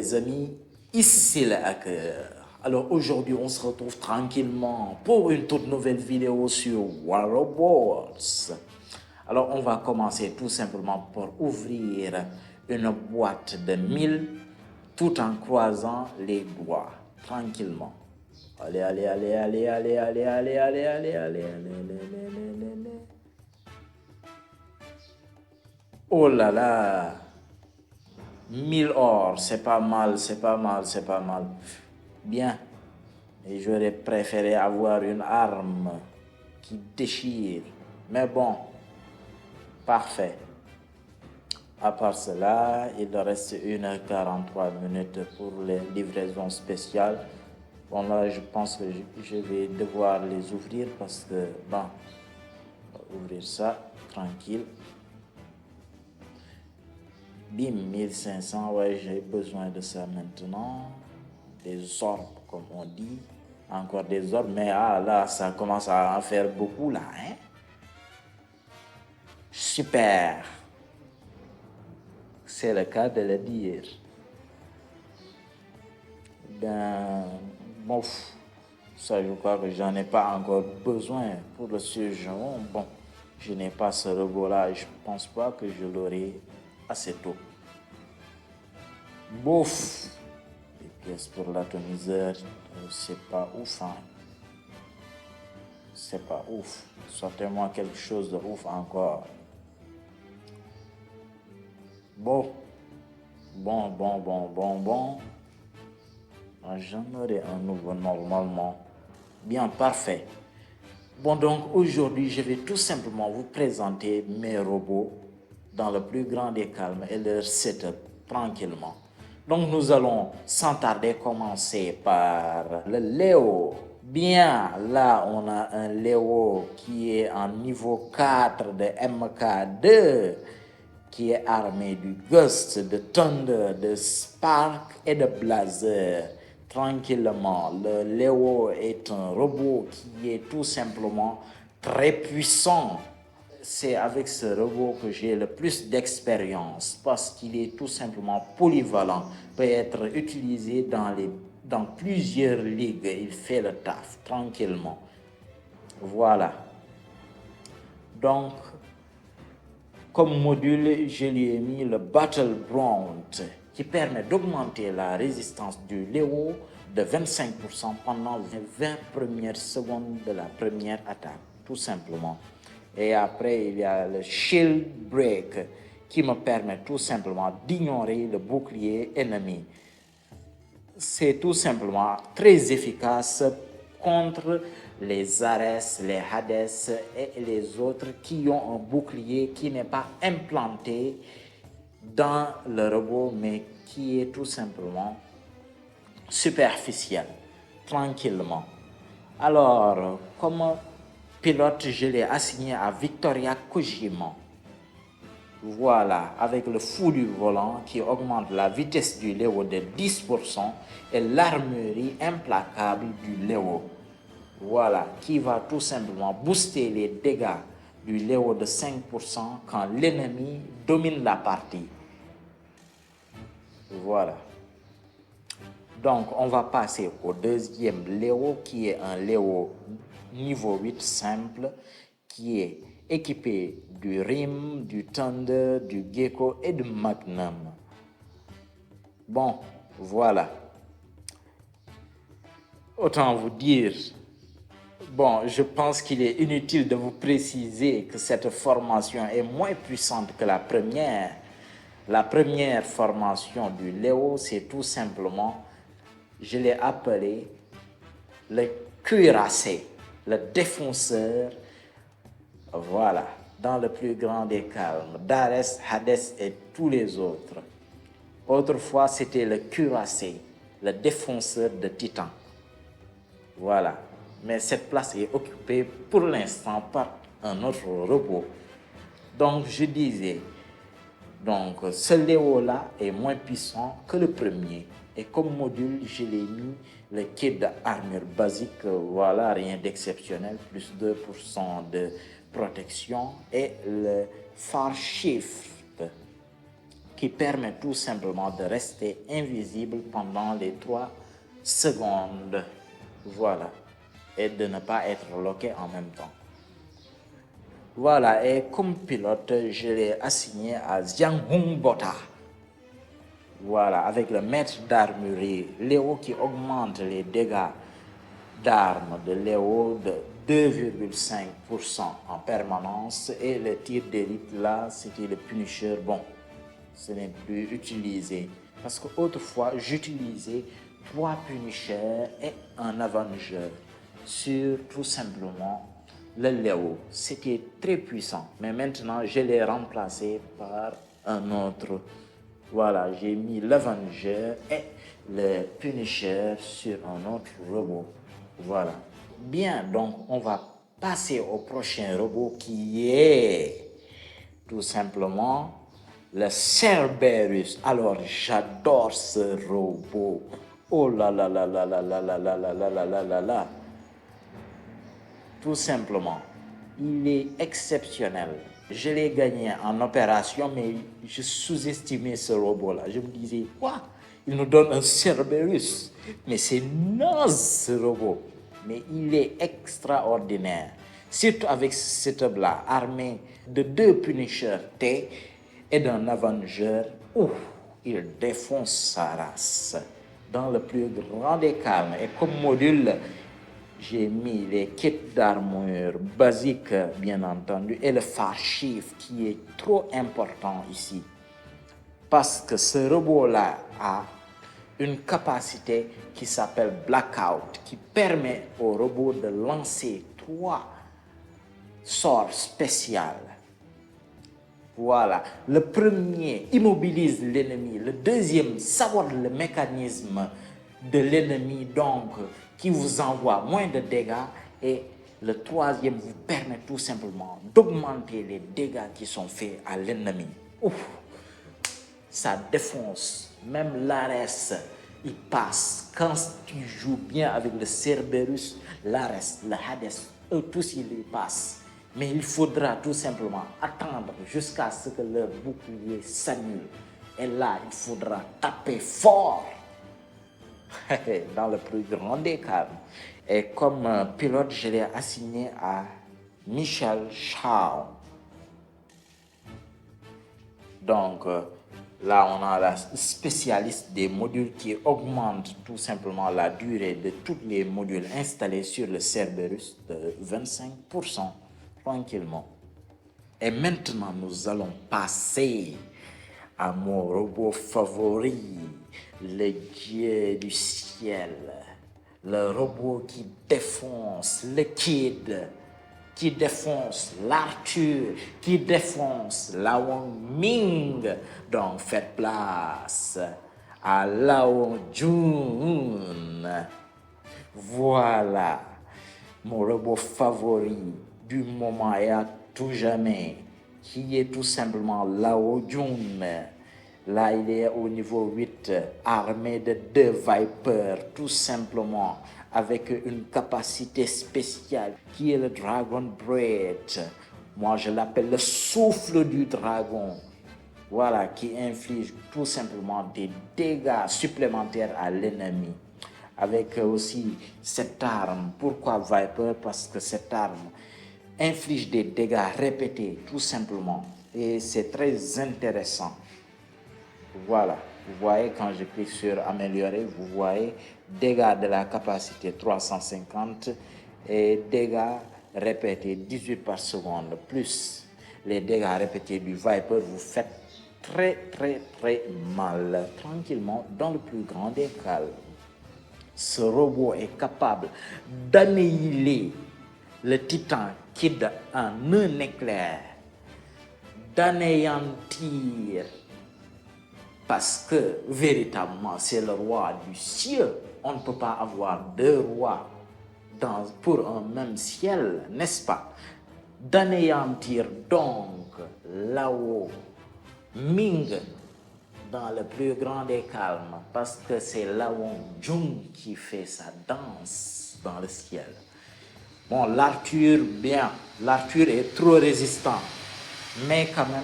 les amis, ici le hacker. Alors aujourd'hui, on se retrouve tranquillement pour une toute nouvelle vidéo sur Warobots. Alors on va commencer tout simplement par ouvrir une boîte de 1000 tout en croisant les doigts, tranquillement. Allez, allez, allez, allez, allez, allez, allez, allez, allez, allez, allez, allez. Oh là là! 1000 or, c'est pas mal, c'est pas mal, c'est pas mal. Bien. Et j'aurais préféré avoir une arme qui déchire. Mais bon, parfait. À part cela, il reste 1h43 pour les livraisons spéciales. Bon là, je pense que je vais devoir les ouvrir parce que, bon, on va ouvrir ça, tranquille. Bim, 1500, ouais, j'ai besoin de ça maintenant. Des orbes, comme on dit. Encore des orbes, mais ah là, ça commence à en faire beaucoup là, hein. Super. C'est le cas de le dire. Ben, bon, ça je crois que j'en ai pas encore besoin pour le surgeon. Bon, je n'ai pas ce robot-là, je pense pas que je l'aurai assez tôt. Bouf. Les pièces pour l'atomiseur, c'est pas ouf, hein. C'est pas ouf. Sortez-moi quelque chose de ouf encore. Bon. J'en aurai un nouveau normalement. Bien, parfait. Bon, donc aujourd'hui, je vais tout simplement vous présenter mes robots dans le plus grand des calmes et leur setup tranquillement. Donc nous allons sans tarder commencer par le Léo. Bien, là on a un Léo qui est en niveau 4 de MK2, qui est armé du Ghost, de Thunder, de Spark et de Blazer. Tranquillement, le Léo est un robot qui est tout simplement très puissant. C'est avec ce robot que j'ai le plus d'expérience parce qu'il est tout simplement polyvalent, peut être utilisé dans plusieurs ligues. Il fait le taf tranquillement. Voilà. Donc, comme module, je lui ai mis le Battleground qui permet d'augmenter la résistance du Léo de 25% pendant les 20 premières secondes de la première attaque, tout simplement. Et après, il y a le Shield Break qui me permet tout simplement d'ignorer le bouclier ennemi. C'est tout simplement très efficace contre les Ares, les Hades et les autres qui ont un bouclier qui n'est pas implanté dans le robot, mais qui est tout simplement superficiel, tranquillement. Alors, comme pilote, je l'ai assigné à Victoria Kojima. Voilà, avec le fou du volant qui augmente la vitesse du Léo de 10% et l'armurerie implacable du Léo. Voilà, qui va tout simplement booster les dégâts du Léo de 5% quand l'ennemi domine la partie. Voilà. Donc, on va passer au deuxième Léo qui est un Léo niveau 8 simple qui est équipé du Rim, du Thunder, du Gecko et du Magnum. Bon, voilà. Autant vous dire, bon, je pense qu'il est inutile de vous préciser que cette formation est moins puissante que la première. La première formation du Léo, c'est tout simplement, je l'ai appelé le cuirassé, le défonceur. Voilà, dans le plus grand des calmes, d'Ares, Hades et tous les autres. Autrefois, c'était le cuirassé, le défonceur de Titan. Voilà, mais cette place est occupée pour l'instant par un autre robot. Donc, je disais, donc ce Léo-là est moins puissant que le premier. Et comme module, je l'ai mis le kit d'armure basique, voilà, rien d'exceptionnel, plus 2% de protection et le Far Shift qui permet tout simplement de rester invisible pendant les 3 secondes. Voilà. Et de ne pas être loqué en même temps. Voilà, et comme pilote, je l'ai assigné à Xiang Hong Bota. Voilà, avec le maître d'armurerie Léo qui augmente les dégâts d'armes de Léo de 2,5% en permanence. Et le tir d'élite, là, c'était le Punisher. Bon, ce n'est plus utilisé. Parce qu'autrefois, j'utilisais 3 Punishers et un Avenger sur tout simplement le Léo. C'était très puissant. Mais maintenant, je l'ai remplacé par un autre. Voilà, j'ai mis l'Avenger et le Punisher sur un autre robot. Voilà. Bien, donc on va passer au prochain robot qui est tout simplement le Cerberus. Alors, j'adore ce robot. Oh là là là là là là là là là là là là là là. Tout simplement, il est exceptionnel. Je l'ai gagné en opération, mais je sous-estimais ce robot-là. Je me disais, quoi? Il nous donne un Cerberus. Mais c'est naze ce robot. Mais il est extraordinaire. Surtout avec ce setup-là, armé de 2 Punisher T et d'un Avenger. Ouf, il défonce sa race dans le plus grand des calmes. Et comme module, j'ai mis les kits d'armure basiques, bien entendu, et le phare chiffre qui est trop important ici. Parce que ce robot-là a une capacité qui s'appelle Blackout, qui permet au robot de lancer 3 sorts spéciaux. Voilà. Le premier immobilise l'ennemi. Le deuxième sabote le mécanisme de l'ennemi, donc qui vous envoie moins de dégâts. Et le troisième vous permet tout simplement d'augmenter les dégâts qui sont faits à l'ennemi. Ouf, ça défonce. Même l'Ares, il passe. Quand tu joues bien avec le Cerberus, l'Ares, le Hades, eux tous ils passent. Mais il faudra tout simplement attendre jusqu'à ce que leur bouclier s'annule. Et là, il faudra taper fort dans le plus grand des calmes. Et comme pilote, je l'ai assigné à Michel Chao. Donc, là, on a la spécialiste des modules qui augmente tout simplement la durée de tous les modules installés sur le Cerberus de 25%. Tranquillement. Et maintenant, nous allons passer à mon robot favori, le dieu du ciel, le robot qui défonce le Kid, qui défonce l'Arthur, qui défonce Lao Ming. Donc, faites place à Lao Jun. Voilà, mon robot favori du moment et à tout jamais, qui est tout simplement Lao Jun. Là, il est au niveau 8, armé de 2 Vipers, tout simplement, avec une capacité spéciale, qui est le Dragon Breath. Moi, je l'appelle le souffle du dragon. Voilà, qui inflige tout simplement des dégâts supplémentaires à l'ennemi. Avec aussi cette arme. Pourquoi Viper? Parce que cette arme inflige des dégâts répétés, tout simplement. Et c'est très intéressant. Voilà, vous voyez quand je clique sur améliorer, vous voyez dégâts de la capacité 350 et dégâts répétés 18 par seconde, plus les dégâts répétés du Viper, vous faites très mal, tranquillement, dans le plus grand des calmes. Ce robot est capable d'annihiler le titan Kid en un éclair, d'anéantir, parce que véritablement c'est le roi du ciel. On ne peut pas avoir 2 rois pour un même ciel, n'est-ce pas? D'anéantir donc Lao Ming dans le plus grand des calmes, parce que c'est Lao Jun qui fait sa danse dans le ciel. Bon, l'Arthur, bien, l'Arthur est trop résistant, mais quand même,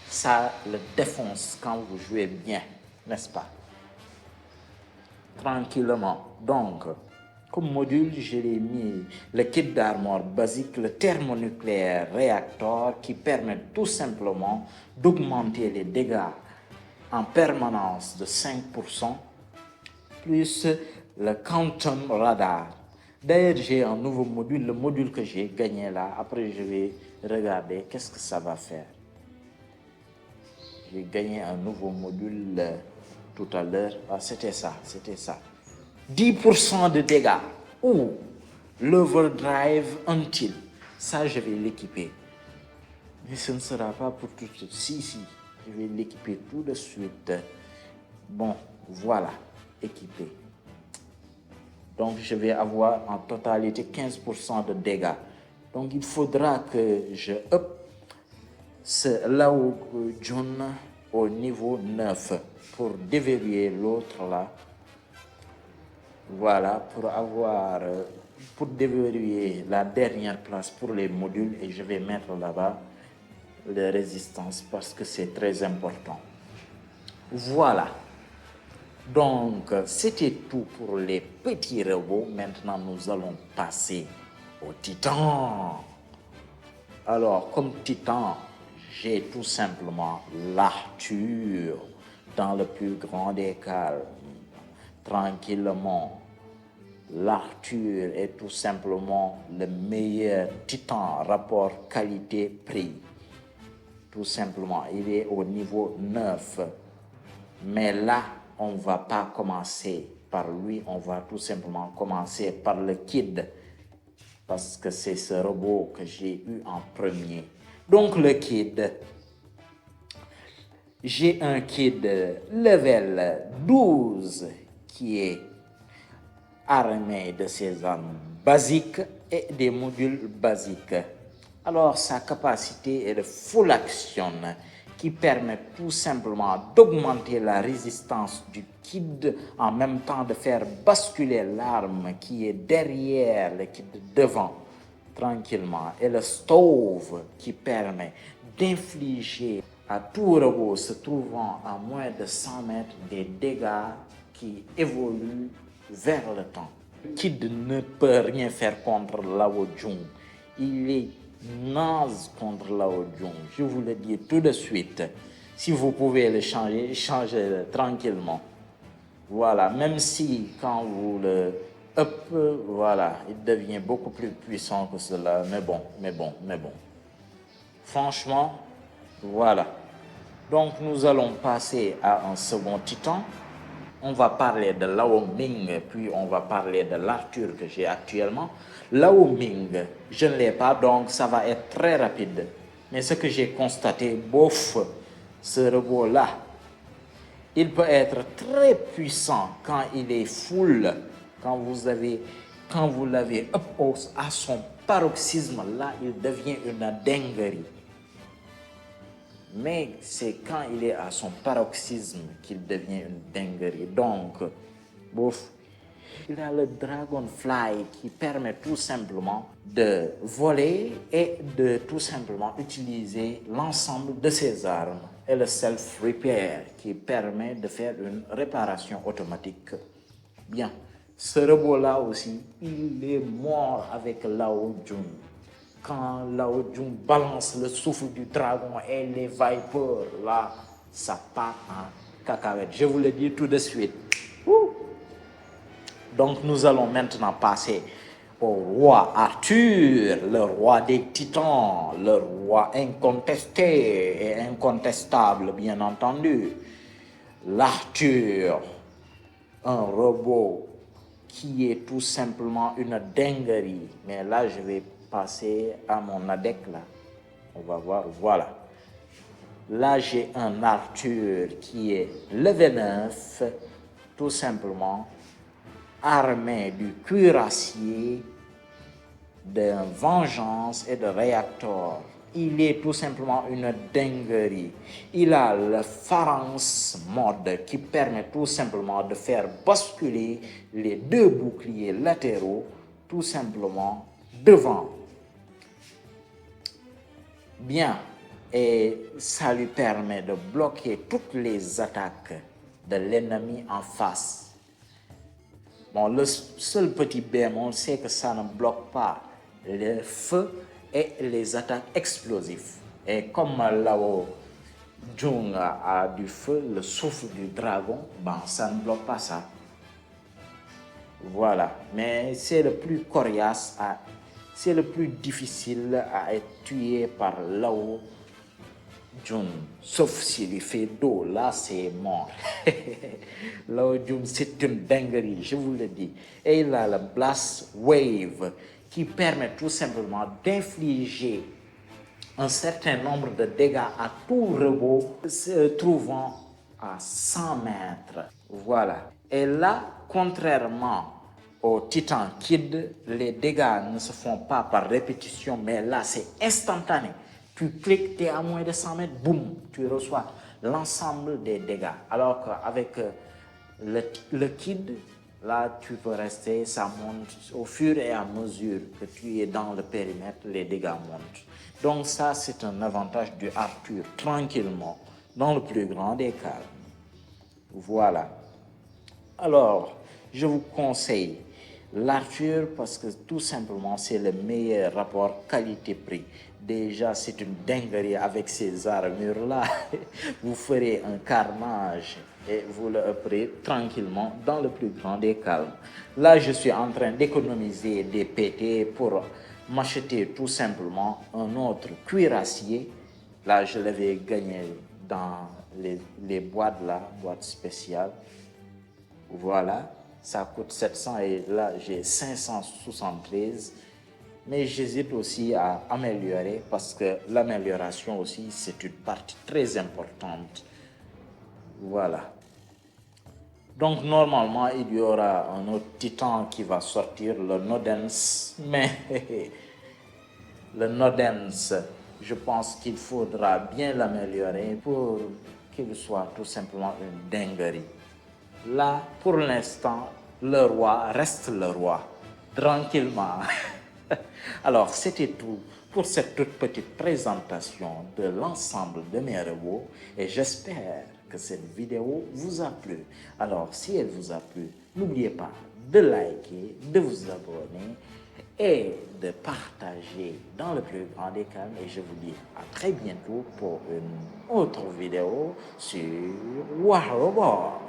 ça le défonce quand vous jouez bien, n'est-ce pas? Tranquillement. Donc, comme module, je l'ai mis le kit d'armor basique, le thermonucléaire réacteur qui permet tout simplement d'augmenter les dégâts en permanence de 5%, plus le Quantum Radar. D'ailleurs, j'ai un nouveau module, le module que j'ai gagné là. Après, je vais regarder qu'est-ce que ça va faire. J'ai gagné un nouveau module tout à l'heure. Ah, c'était ça. 10% de dégâts. Ou l'overdrive until. Ça, je vais l'équiper. Mais ce ne sera pas pour tout de suite. Si, je vais l'équiper tout de suite. Bon, voilà, équipé. Donc, je vais avoir en totalité 15% de dégâts. Donc, il faudra que je up ce Lao Jun au niveau 9 pour déverrouiller l'autre là. Voilà, pour déverrouiller la dernière place pour les modules et je vais mettre là-bas les résistances parce que c'est très important. Voilà. Donc, c'était tout pour les petits robots. Maintenant, nous allons passer au Titan. Alors, comme Titan, j'ai tout simplement l'Arthur dans le plus grand des calmes. Tranquillement. L'Arthur est tout simplement le meilleur Titan rapport qualité-prix. Tout simplement, il est au niveau 9. Mais là, on ne va pas commencer par lui, on va tout simplement commencer par le Kid. Parce que c'est ce robot que j'ai eu en premier. Donc le Kid, j'ai un Kid level 12 qui est armé de ses armes basiques et des modules basiques. Alors sa capacité est de full action qui permet tout simplement d'augmenter la résistance du kid en même temps de faire basculer l'arme qui est derrière le kid devant tranquillement et le stove qui permet d'infliger à tout robot se trouvant à moins de 100 mètres des dégâts qui évoluent vers le temps. Kid ne peut rien faire contre Lao Jun. Il est naze contre Lao Jun. Je vous le dis tout de suite. Si vous pouvez le changer, changez-le tranquillement. Voilà, même si quand vous le up, voilà, il devient beaucoup plus puissant que cela. Mais bon. Franchement, voilà. Donc nous allons passer à un second titan. On va parler de Lao Ming, puis on va parler de l'Arthur que j'ai actuellement. Lao Ming, je ne l'ai pas, donc ça va être très rapide. Mais ce que j'ai constaté, bof, ce robot-là, il peut être très puissant quand il est full, quand vous l'avez up à son paroxysme, là, il devient une dinguerie. Mais c'est quand il est à son paroxysme qu'il devient une dinguerie. Donc, bouf, il a le Dragonfly qui permet tout simplement de voler et de tout simplement utiliser l'ensemble de ses armes. Et le Self-Repair qui permet de faire une réparation automatique. Bien, ce robot-là aussi, il est mort avec Lao Jun. Quand Lao Jun balance le souffle du dragon et les vipers, là, ça part en cacahuète. Je vous le dis tout de suite. Ouh. Donc nous allons maintenant passer au roi Arthur, le roi des titans, le roi incontesté et incontestable, bien entendu. L'Arthur, un robot qui est tout simplement une dinguerie. Mais là, je vais passer à mon ADEC là. On va voir, voilà. Là, j'ai un Arthur qui est level 9, tout simplement, armé du cuirassier, de vengeance et de réacteur. Il est tout simplement une dinguerie. Il a le Pharynx mode qui permet tout simplement de faire basculer les deux boucliers latéraux tout simplement devant. Bien, et ça lui permet de bloquer toutes les attaques de l'ennemi en face. Bon, le seul petit bémol, c'est que ça ne bloque pas le feu et les attaques explosives. Et comme là-haut, Jung a du feu, le souffle du dragon, ben, ça ne bloque pas ça. Voilà, mais c'est le plus coriace, c'est le plus difficile à être tué par Lao Jun, sauf s'il lui fait dos, là c'est mort. Lao Jun, c'est une dinguerie, je vous le dis. Et il a le Blast Wave qui permet tout simplement d'infliger un certain nombre de dégâts à tout robot se trouvant à 100 mètres. Voilà. Et là, contrairement au Titan Kid, les dégâts ne se font pas par répétition, mais là, c'est instantané. Tu cliques, tu es à moins de 100 mètres, boum, tu reçois l'ensemble des dégâts. Alors qu'avec le Kid, là, tu peux rester, ça monte au fur et à mesure que tu es dans le périmètre, les dégâts montent. Donc ça, c'est un avantage du Arthur, tranquillement, dans le plus grand des calmes. Voilà. Alors, je vous conseille l'Arthur parce que tout simplement, c'est le meilleur rapport qualité-prix. Déjà, c'est une dinguerie avec ces armures-là. Vous ferez un carnage et vous le ferez tranquillement dans le plus grand des calmes. Là, je suis en train d'économiser des PT pour m'acheter tout simplement un autre cuirassier. Là, je l'avais gagné dans les boîtes là, boîtes spéciales. Voilà, ça coûte 700 et là j'ai 573. Mais j'hésite aussi à améliorer parce que l'amélioration aussi c'est une partie très importante. Voilà. Donc normalement il y aura un autre titan qui va sortir, le Nodens. Mais le Nodens, je pense qu'il faudra bien l'améliorer pour qu'il soit tout simplement une dinguerie. Là, pour l'instant, le roi reste le roi, tranquillement. Alors, c'était tout pour cette toute petite présentation de l'ensemble de mes robots et j'espère que cette vidéo vous a plu. Alors, si elle vous a plu, n'oubliez pas de liker, de vous abonner et de partager dans le plus grand des calmes. Et je vous dis à très bientôt pour une autre vidéo sur War Robots.